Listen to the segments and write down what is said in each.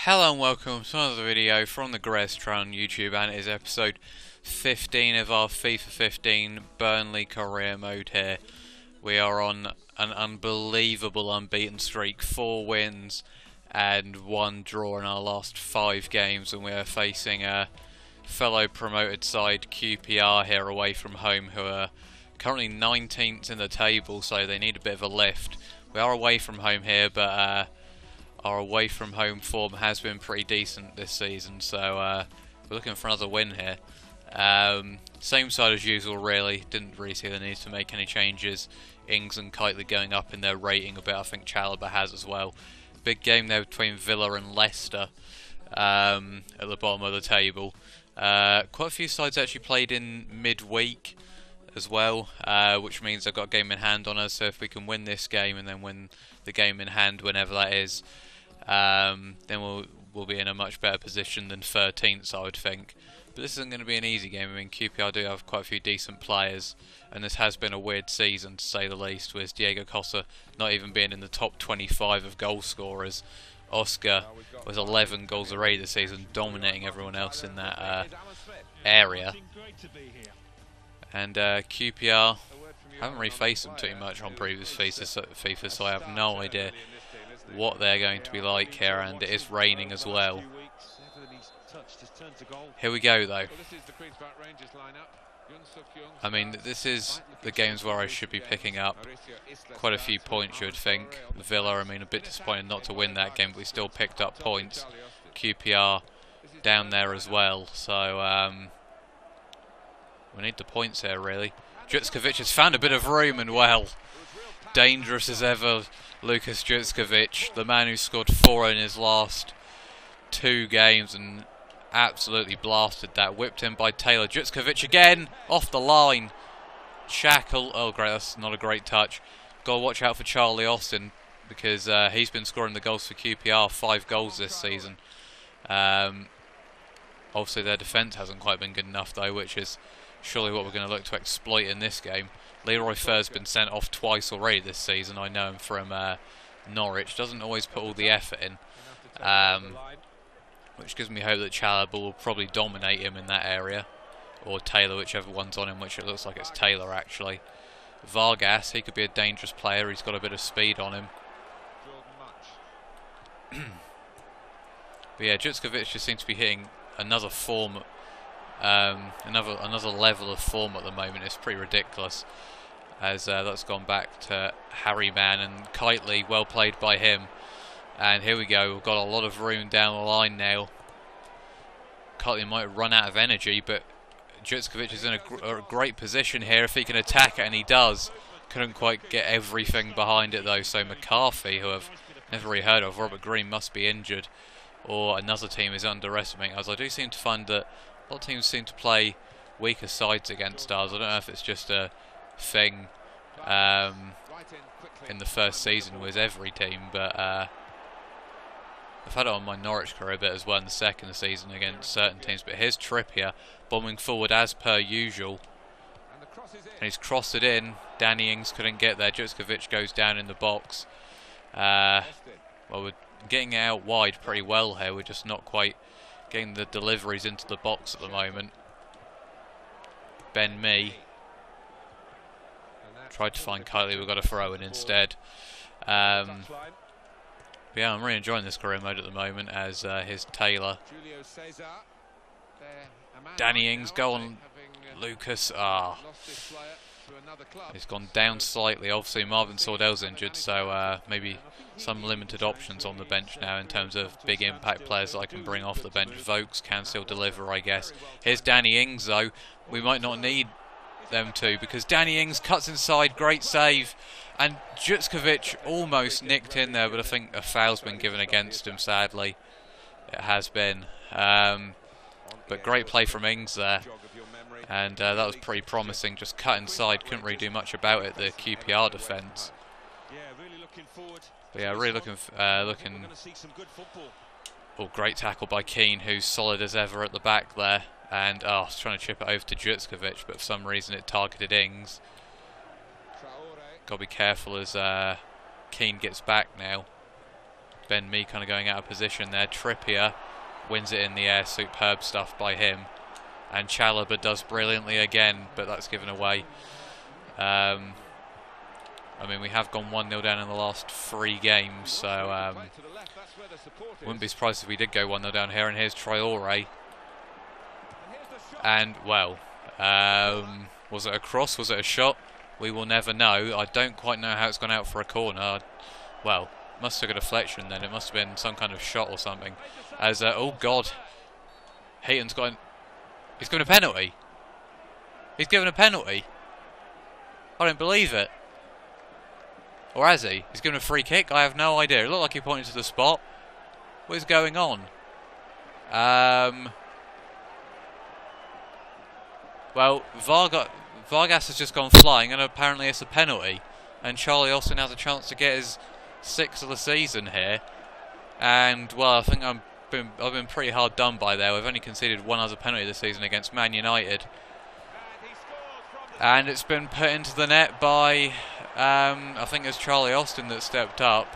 Hello and welcome to another video from TheSavageTrout on YouTube, and it is episode 15 of our FIFA 15 Burnley career mode here. We are on an unbelievable unbeaten streak, 4 wins and 1 draw in our last 5 games, and we are facing a fellow promoted side QPR here away from home, who are currently 19th in the table, so they need a bit of a lift. We are away from home here, but our away from home form has been pretty decent this season, so we're looking for another win here. Same side as usual really, didn't really see the need to make any changes. Ings and Kitely going up in their rating a bit, I think Chalobah has as well. Big game there between Villa and Leicester at the bottom of the table. Quite a few sides actually played in midweek as well, which means they've got a game in hand on us, so if we can win this game and then win the game in hand whenever that is, then we'll be in a much better position than 13th, I would think. But this isn't going to be an easy game. I mean, QPR do have quite a few decent players, and this has been a weird season to say the least, with Diego Costa not even being in the top 25 of goal scorers. Oscar with 11 goals already this season, dominating everyone else in that area. And QPR, haven't really faced them too much on previous FIFA, so I have no idea what they're going to be like here, and it is raining as well. Here we go though. I mean, this is the games where I should be picking up quite a few points, you would think. Villa, I mean, a bit disappointed not to win that game, but we still picked up points. QPR down there as well, so we need the points here really. Jutskovic has found a bit of room, and well, dangerous as ever, Lukas Jutskovic, the man who scored 4 in his last 2 games and absolutely blasted that. Whipped in by Taylor. Jutskovic again, off the line. Shackle, oh great, that's not a great touch. Got to watch out for Charlie Austin, because he's been scoring the goals for QPR, 5 goals this season. Obviously their defence hasn't quite been good enough though, which is surely what we're going to look to exploit in this game. Leroy Fer's been sent off twice already this season. I know him from Norwich. Doesn't always put all the effort in, which gives me hope that Chalobah will probably dominate him in that area, or Taylor, whichever one's on him, which it looks like it's Taylor actually. Vargas, he could be a dangerous player. He's got a bit of speed on him. But yeah, Jutskovic just seems to be hitting another form. Another level of form at the moment. It's pretty ridiculous, as that's gone back to Harry Man, and Kitely, well played by him. And here we go, we've got a lot of room down the line now. Kitely might run out of energy, but Jutskovic is in a great position here if he can attack it, and he does. Couldn't quite get everything behind it though, so McCarthy, who I've never really heard of, Robert Green, must be injured, or another team is underestimating us. I do seem to find that a lot of teams seem to play weaker sides against us. I don't know if it's just a thing in the first season with every team, but I've had it on my Norwich career a bit as well in the second season against certain teams. But here's Trippier bombing forward as per usual, and he's crossed it in. Danny Ings couldn't get there. Jutskovic goes down in the box. Well, we're getting it out wide pretty well here. We're just not quite getting the deliveries into the box at the moment. Ben Mee tried to find Kitely, we've got a throw in instead. But yeah, I'm really enjoying this career mode at the moment, as here's Taylor. Danny Ings, go on Lucas. He's gone down slightly. Obviously Marvin Sordell's injured, so maybe some limited options on the bench now in terms of big impact players that I can bring off the bench. Vokes can still deliver, I guess. Here's Danny Ings though. We might not need them to, because Danny Ings cuts inside, great save, and Jutskovic almost nicked in there, but I think a foul's been given against him, sadly. It has been. But great play from Ings there, and that was pretty promising. Just cut inside, couldn't really do much about it, the QPR defence. But yeah, really looking. Oh, great tackle by Keane, who's solid as ever at the back there. And I was trying to chip it over to Jutskovic, but for some reason it targeted Ings. Got to be careful as Keane gets back now. Ben Mee kind of going out of position there. Trippier wins it in the air. Superb stuff by him. And Chalobah does brilliantly again, but that's given away. I mean, we have gone 1-0 down in the last 3 games, so wouldn't be surprised if we did go 1-0 down here. And here's Traore. And, well, was it a cross? Was it a shot? We will never know. I don't quite know how it's gone out for a corner. Well, must have got a deflection then. It must have been some kind of shot or something. As, oh God, Heaton's got... He's given a penalty. He's given a penalty. I don't believe it. Or has he? He's given a free kick? I have no idea. It looked like he pointed to the spot. What is going on? Well, Vargas has just gone flying, and apparently it's a penalty. And Charlie Austin has a chance to get his 6th of the season here. And, well, I think I've been pretty hard done by there. We've only conceded 1 other penalty this season against Man United. And it's been put into the net by, I think it's Charlie Austin that stepped up.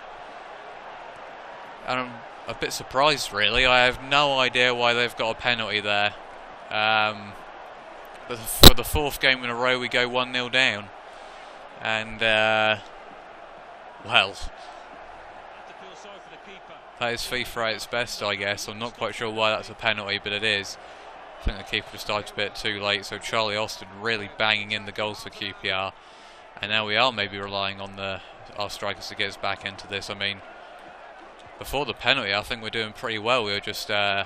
And I'm a bit surprised, really. I have no idea why they've got a penalty there. But for the 4th game in a row, we go 1-0 down. And, well, that is FIFA at its best, I guess. I'm not quite sure why that's a penalty, but it is. I think the keeper just dived a bit too late, so Charlie Austin really banging in the goals for QPR. And now we are maybe relying on our strikers to get us back into this. I mean, before the penalty, I think we're doing pretty well. We were just... we're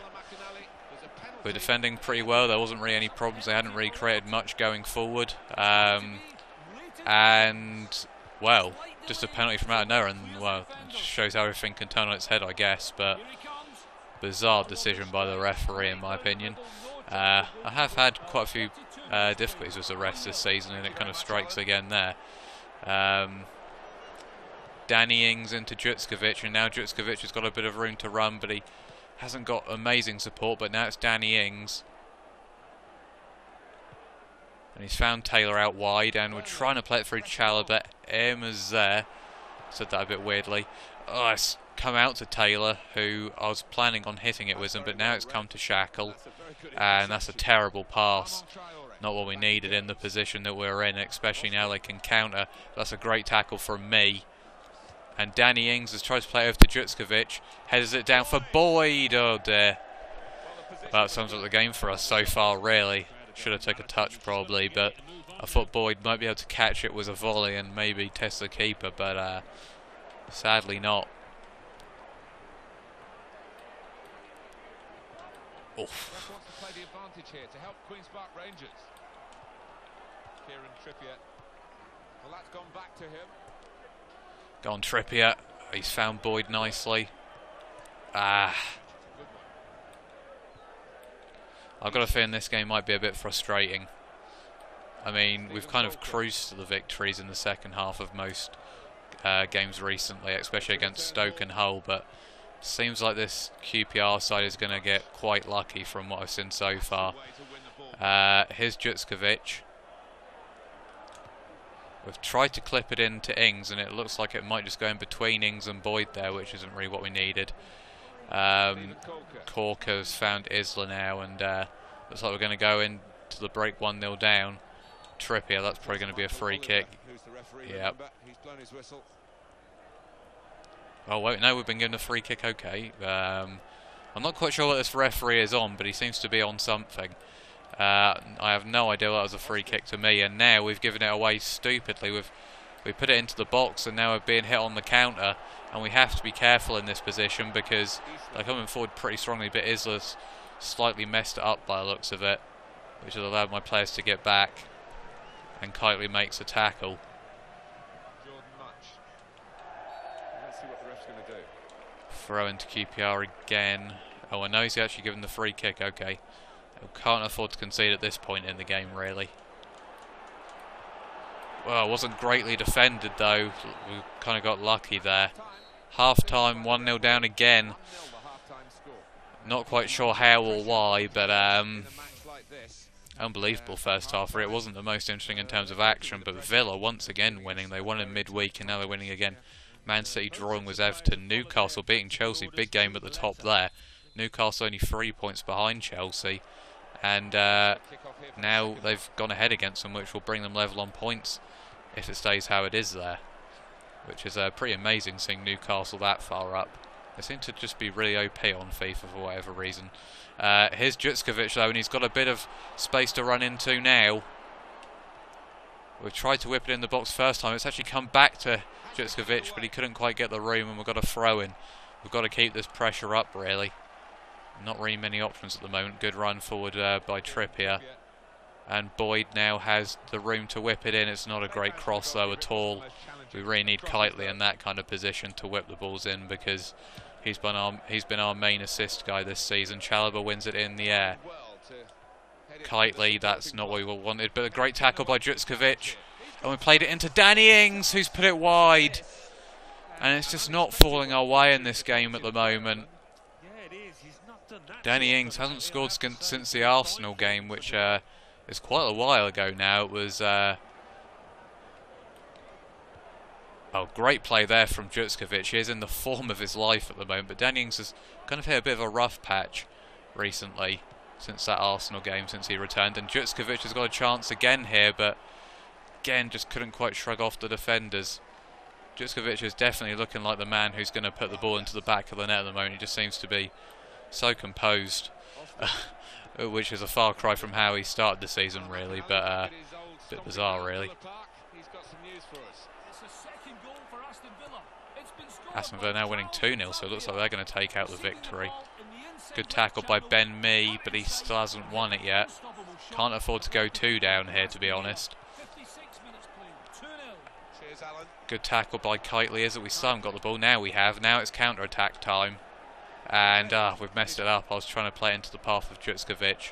defending pretty well. There wasn't really any problems. They hadn't really created much going forward. And, well, just a penalty from out of nowhere. And, well, it shows how everything can turn on its head, I guess. But bizarre decision by the referee, in my opinion. I have had quite a few difficulties with the refs this season, and it kind of strikes again there. Danny Ings into Jutskovic, and now Jutskovic has got a bit of room to run, but he hasn't got amazing support. But now it's Danny Ings, and he's found Taylor out wide, and we're trying to play it through Chalobah. Emma's there. Said that a bit weirdly. Oh, it's come out to Taylor, who I was planning on hitting it with him, but now it's come to Shackle, and that's a terrible pass. Not what we needed in the position that we're in, especially now they can counter. That's a great tackle from me. And Danny Ings has tried to play over to Jutskovic, headers it down for Boyd. Oh dear. That sums up the game for us so far, really. Should have taken a touch probably, but I thought Boyd might be able to catch it with a volley and maybe test the keeper, but sadly not. Oof. Wants to play the advantage here to help Queen's Park Rangers. Kieran Trippier. Well, that's gone back to him. Go on, Trippier. He's found Boyd nicely. I've got a feeling this game might be a bit frustrating. I mean, we've kind of cruised to the victories in the second half of most games recently, especially against Stoke and Hull, but seems like this QPR side is going to get quite lucky from what I've seen so far. Here's Jutskovic. We've tried to clip it into Ings, and it looks like it might just go in between Ings and Boyd there, which isn't really what we needed. Corker's found Isla now, and looks like we're going to go into the break 1-0 down. Trippier, that's probably going to be a free kick. Yep. Oh wait, no, we've been given a free kick, okay. I'm not quite sure what this referee is on, but he seems to be on something. I have no idea what was a free kick to me, and now we've given it away stupidly. We put it into the box, and now we're being hit on the counter, and we have to be careful in this position because they're coming forward pretty strongly, but Isla's slightly messed it up by the looks of it, which has allowed my players to get back, and Kitely makes a tackle. Throw into QPR again. Oh, I know he's actually given the free kick, okay. Can't afford to concede at this point in the game, really. Well, it wasn't greatly defended, though. We kind of got lucky there. Half-time, 1-0 down again. Not quite sure how or why, but unbelievable first half. It wasn't the most interesting in terms of action, but Villa once again winning. They won in midweek, and now they're winning again Man City drawing with Everton. Newcastle beating Chelsea. Big game at the top there. Newcastle only 3 points behind Chelsea. And now they've gone ahead against them, which will bring them level on points if it stays how it is there. Which is pretty amazing seeing Newcastle that far up. They seem to just be really OP on FIFA for whatever reason. Here's Jutskovic though, and he's got a bit of space to run into now. We've tried to whip it in the box first time. It's actually come back to Jutskovic, but he couldn't quite get the room, and we've got a throw in. We've got to keep this pressure up, really. Not really many options at the moment. Good run forward by Trippier. And Boyd now has the room to whip it in. It's not a great cross, though, at all. We really need Kitely in that kind of position to whip the balls in, because he's been our main assist guy this season. Chalobah wins it in the air. Kitely, that's not what we wanted, but a great tackle by Jutskovic. And we played it into Danny Ings, who's put it wide. And it's just not falling our way in this game at the moment. Danny Ings hasn't scored since the Arsenal game, which is quite a while ago now. It was... oh, great play there from Jutskovic. He is in the form of his life at the moment, but Danny Ings has kind of hit a bit of a rough patch recently since that Arsenal game, since he returned. And Jutskovic has got a chance again here, but again, just couldn't quite shrug off the defenders. Jutskovic is definitely looking like the man who's going to put the ball into the back of the net at the moment. He just seems to be so composed, which is a far cry from how he started the season, really, but a bit bizarre, really. Aston Villa now winning 2-0, so it looks like they're going to take out the victory. Good tackle by Ben Mee, but he still hasn't won it yet. Can't afford to go 2 down here, to be honest. Good tackle by Kitely. Is it? We still haven't got the ball. Now we have. Now it's counter-attack time. And we've messed it up. I was trying to play into the path of Jutskovic,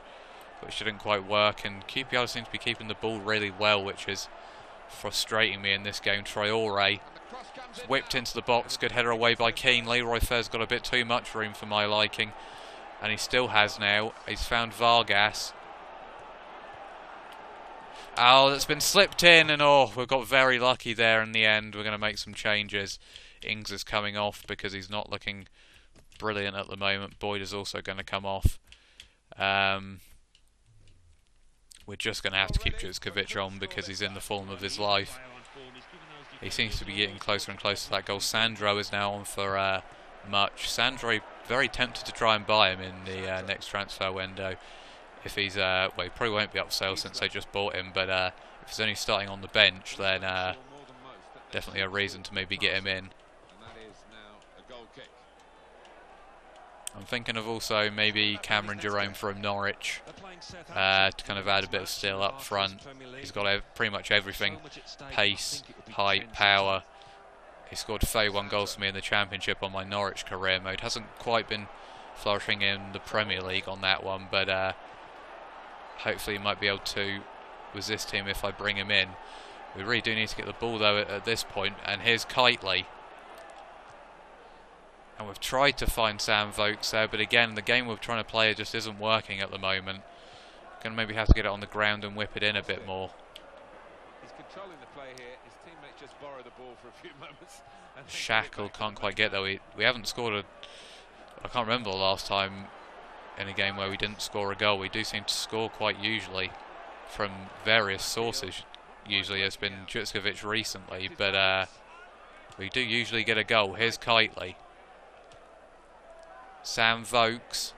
which didn't quite work. And QPR seems to be keeping the ball really well, which is frustrating me in this game. Traore whipped into the box. Good header away by Keane. Leroy Fer's got a bit too much room for my liking. And he still has now. He's found Vargas. Oh, that's been slipped in, and we've got very lucky there in the end. We're going to make some changes. Ings is coming off because he's not looking brilliant at the moment. Boyd is also going to come off. We're just going to have to keep Jutskovic on because he's in the form of his life. He seems to be getting closer and closer to that goal. Sandro is now on for Much. Sandro, very tempted to try and buy him in the next transfer window. If he's, well, he probably won't be up for sale since they just bought him, but if he's only starting on the bench, then definitely a reason to maybe get him in. I'm thinking of also maybe Cameron Jerome from Norwich to kind of add a bit of steel up front. He's got pretty much everything: pace, height, power. He scored 31 goals for me in the Championship on my Norwich career mode. Hasn't quite been flourishing in the Premier League on that one, but hopefully he might be able to resist him if I bring him in. We really do need to get the ball though at this point. And here's Kitely. And we've tried to find Sam Vokes there, but again, the game we're trying to play just isn't working at the moment. Going to maybe have to get it on the ground and whip it in a bit more. He's controlling the play here. His teammate just borrowed the ball for a few moments. Shackle can't quite get there. We haven't scored I can't remember the last time in a game where we didn't score a goal. We do seem to score quite usually from various sources. Usually it's been Jutskovic recently, but we do usually get a goal. Here's Kitely. Sam Vokes.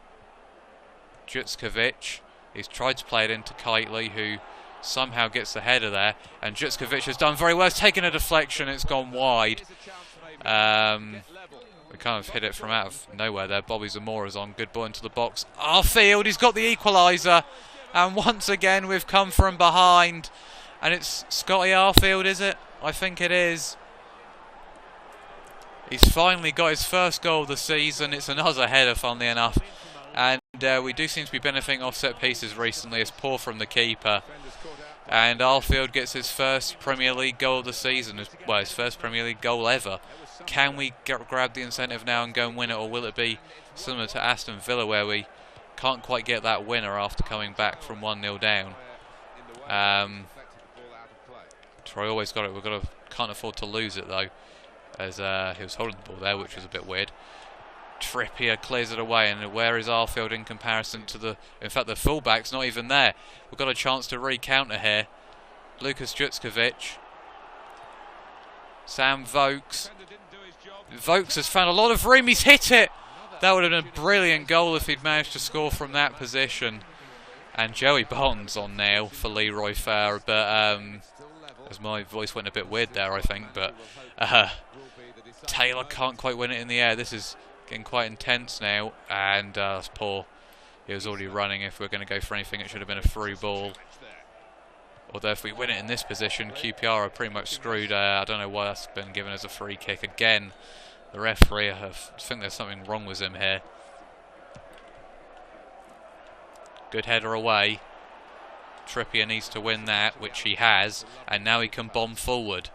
Jutskovic. He's tried to play it into Kitely, who somehow gets the header there. And Jutskovic has done very well. It's taken a deflection. It's gone wide. We kind of hit it from out of nowhere there. Bobby Zamora's on. Good ball into the box. Arfield, he's got the equaliser. And once again, we've come from behind. And it's Scotty Arfield, is it? I think it is. He's finally got his first goal of the season. It's another header, funnily enough. And we do seem to be benefiting off set pieces recently. It's poor from the keeper. And Arfield gets his first Premier League goal of the season. Well, his first Premier League goal ever. Can we grab the incentive now and go and win it? Or will it be similar to Aston Villa, where we can't quite get that winner after coming back from 1-0 down? Troy always got it. Can't afford to lose it, though. as he was holding the ball there, which was a bit weird. Trippier clears it away, and where is Arfield in comparison to the... In fact, the fullback's not even there. We've got a chance to re-counter here. Lukas Jutskovic. Sam Vokes. Vokes has found a lot of room. He's hit it! That would have been a brilliant goal if he'd managed to score from that position. And Joey Barton's on now for Leroy Fer, but as my voice went a bit weird there, I think, but Taylor can't quite win it in the air. This is getting quite intense now, and that's poor. He was already running. If we're going to go for anything, it should have been a through ball. Although if we win it in this position, QPR are pretty much screwed. I don't know why that's been given as a free kick. Again, the referee, I think there's something wrong with him here. Good header away. Trippier needs to win that, which he has, and now he can bomb forward.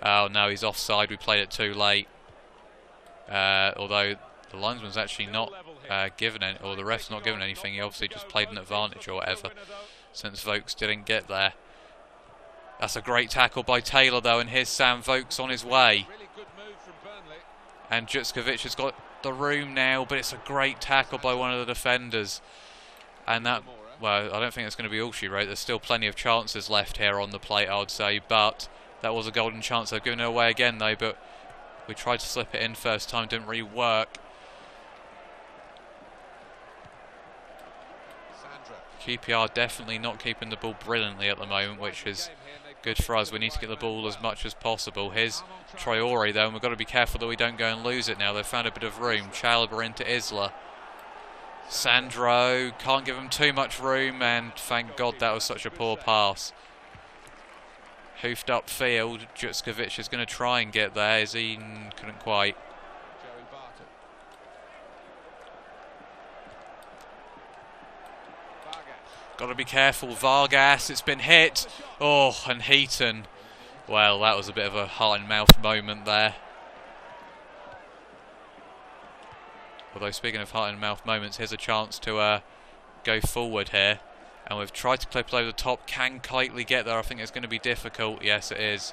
Oh no, he's offside. We played it too late. Although the linesman's actually not given any, or the ref's not given anything. He obviously just played an advantage or whatever, since Vokes didn't get there. That's a great tackle by Taylor though, and here's Sam Vokes on his way. And Jutskovic has got the room now, but it's a great tackle by one of the defenders. And that, well, I don't think it's going to be all she wrote. There's still plenty of chances left here on the plate, I would say, but that was a golden chance. They've given it away again though, but we tried to slip it in first time, didn't really work. QPR definitely not keeping the ball brilliantly at the moment, which is good for us. We need to get the ball as much as possible. Here's Traore though, and we've got to be careful that we don't go and lose it now. They've found a bit of room. Chalobah into Isla. Sandro, can't give him too much room, and thank God that was such a poor pass. Hoofed upfield. Jutskovic is going to try and get there. Is he? Couldn't quite. Got to be careful. Vargas, it's been hit. Oh, and Heaton. Well, that was a bit of a heart and mouth moment there. Although, speaking of heart and mouth moments, here's a chance to go forward here. And we've tried to clip over the top. Can Kitely get there? I think it's going to be difficult. Yes, it is.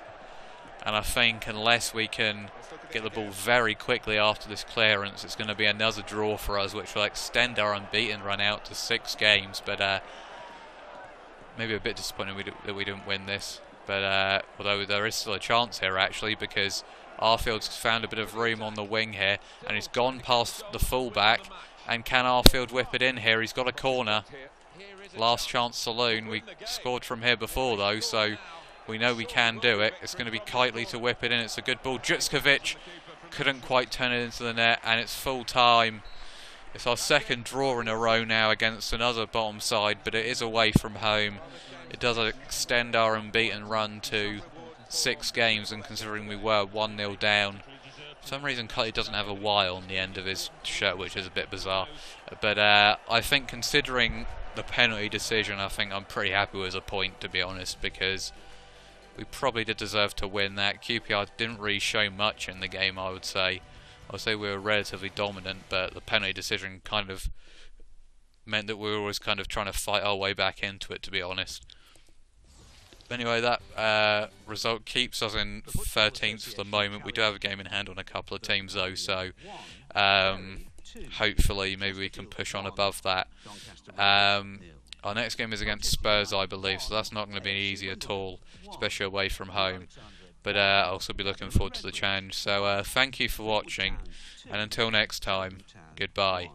And I think unless we can get the ball very quickly after this clearance, it's going to be another draw for us, which will extend our unbeaten run out to 6 games. But maybe a bit disappointing that we didn't win this. But although there is still a chance here, actually, because Arfield's found a bit of room on the wing here, and he's gone past the fullback. And can Arfield whip it in here? He's got a corner. Last chance saloon. We scored from here before though, so we know we can do it. It's going to be Kitely to whip it in. It's a good ball. Jutskovic couldn't quite turn it into the net, and it's full time. It's our second draw in a row now against another bottom side, but it is away from home. It does extend our unbeaten run to 6 games, and considering we were 1-0 down, for some reason Kitely doesn't have a Y on the end of his shirt, which is a bit bizarre. But I think considering the penalty decision, I think I'm pretty happy with a point, to be honest, because we probably did deserve to win that. QPR didn't really show much in the game, I would say. I would say we were relatively dominant, but the penalty decision kind of meant that we were always kind of trying to fight our way back into it, to be honest. Anyway, that result keeps us in 13th for the moment. We do have a game in hand on a couple of teams though, so hopefully maybe we can push on above that. Our next game is against Spurs, I believe, so that's not going to be easy at all, especially away from home. But I'll also be looking forward to the challenge. So thank you for watching, and until next time, goodbye.